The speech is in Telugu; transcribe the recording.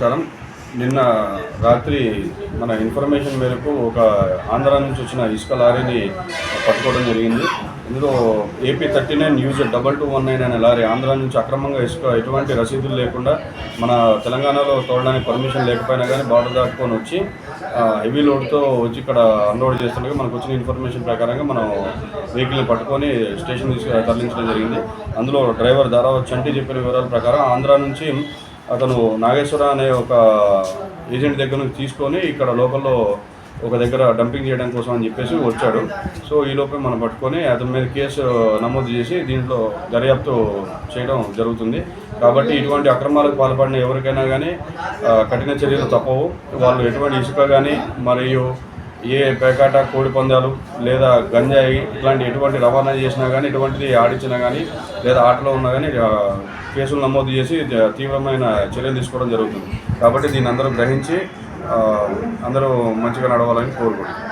నమస్కారం. నిన్న రాత్రి మన ఇన్ఫర్మేషన్ మేరకు ఒక ఆంధ్ర నుంచి వచ్చిన ఇసుక లారీని పట్టుకోవడం జరిగింది. ఇందులో AP39UZ2219 అనే లారీ ఆంధ్ర నుంచి అక్రమంగా ఇసుక ఎటువంటి రసీదులు లేకుండా మన తెలంగాణలో తోలడానికి పర్మిషన్ లేకపోయినా కానీ బార్డర్ దాటుకొని వచ్చి హెవీ లోడ్తో వచ్చి ఇక్కడ అన్లోడ్ చేస్తుండగా మనకు వచ్చిన ఇన్ఫర్మేషన్ ప్రకారంగా మనం వెహికల్ని పట్టుకొని స్టేషన్ తరలించడం జరిగింది. అందులో డ్రైవర్ ధారావత్ చంటి చెప్పిన వివరాల ప్రకారం ఆంధ్ర నుంచి అతను నాగేశ్వర అనే ఒక ఏజెంట్ దగ్గర నుంచి తీసుకొని ఇక్కడ లోకల్లో ఒక దగ్గర డంపింగ్ చేయడం కోసం అని చెప్పేసి వచ్చాడు. సో ఈ లోపే మనం పట్టుకొని అతని మీద కేసు నమోదు చేసి దీంట్లో దర్యాప్తు చేయడం జరుగుతుంది. కాబట్టి ఇటువంటి అక్రమాలకు పాల్పడిన ఎవరికైనా కానీ కఠిన చర్యలు తప్పవు. వాళ్ళు ఎటువంటి ఇసుక కానీ మరియు ఏ పేకాట కోడి పందాలు లేదా గంజాయి ఇట్లాంటి ఎటువంటి రవాణా చేసినా కానీ ఎటువంటిది ఆడించినా కానీ లేదా ఆటలో ఉన్నా కానీ కేసులు నమోదు చేసి తీవ్రమైన చర్యలు తీసుకోవడం జరుగుతుంది. కాబట్టి దీన్ని అందరూ గ్రహించి అందరూ మంచిగా నడవాలని కోరుకుంటున్నాను.